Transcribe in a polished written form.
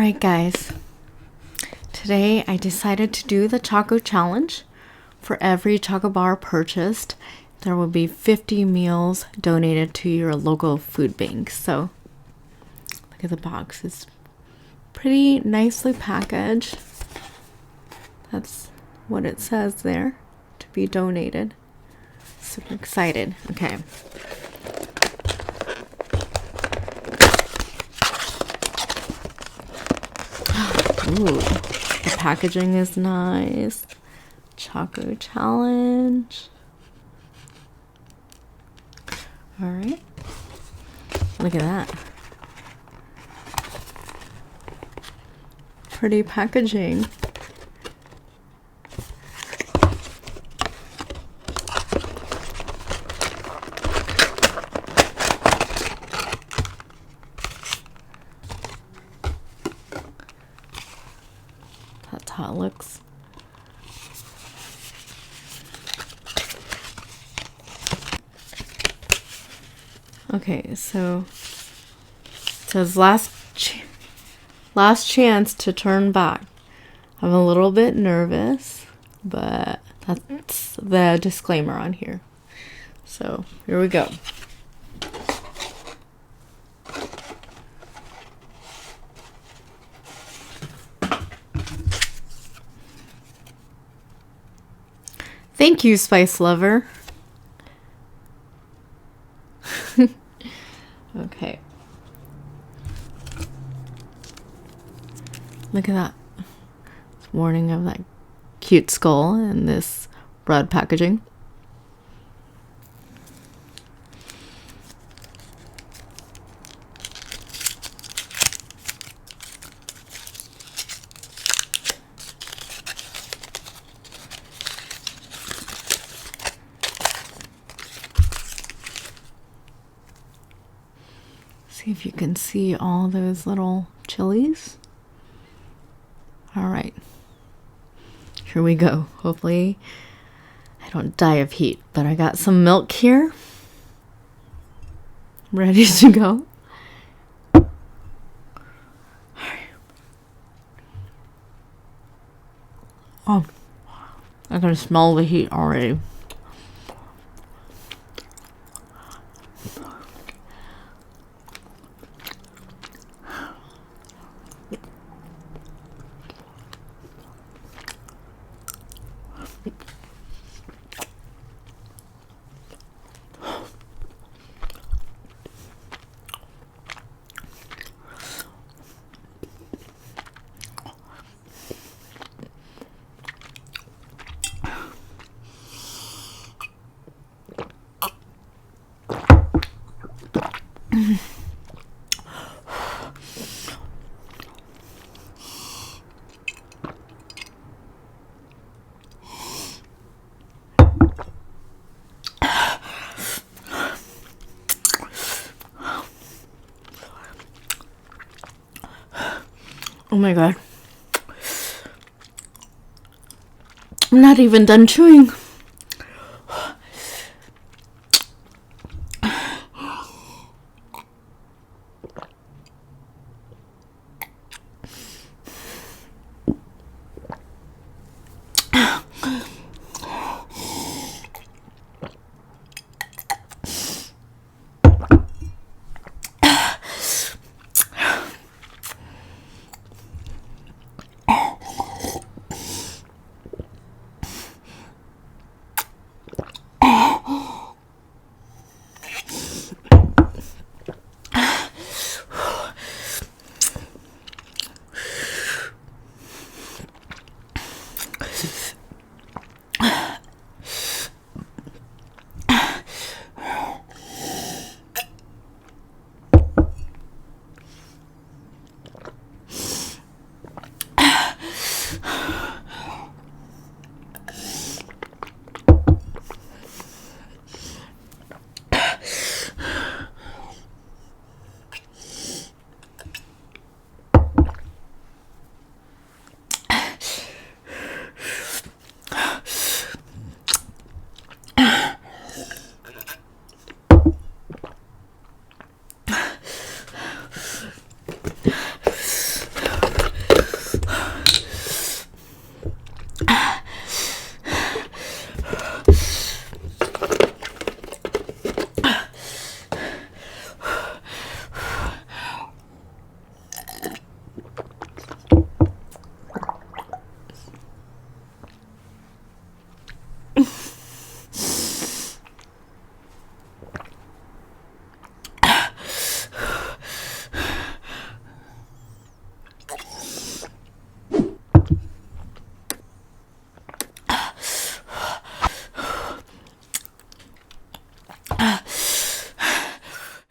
Alright guys, today I decided to do the Choco Challenge. For every Choco bar purchased, there will be 50 meals donated to your local food bank. So, look at the box. It's pretty nicely packaged. That's what it says there, to be donated. Super excited. Okay. Ooh, the packaging is nice. Chocochallenge. Alright. Look at that. Pretty packaging. That's how it looks. Okay, so it says last chance to turn back. I'm a little bit nervous, but that's the disclaimer on here. So here we go. Thank you, Spice Lover. Okay. Look at that. It's warning of that cute skull and this red packaging. See if you can see all those little chilies. All right, here we go. Hopefully I don't die of heat, but I got some milk here ready to go. Oh, I can smell the heat already. Oh my god. I'm not even done chewing.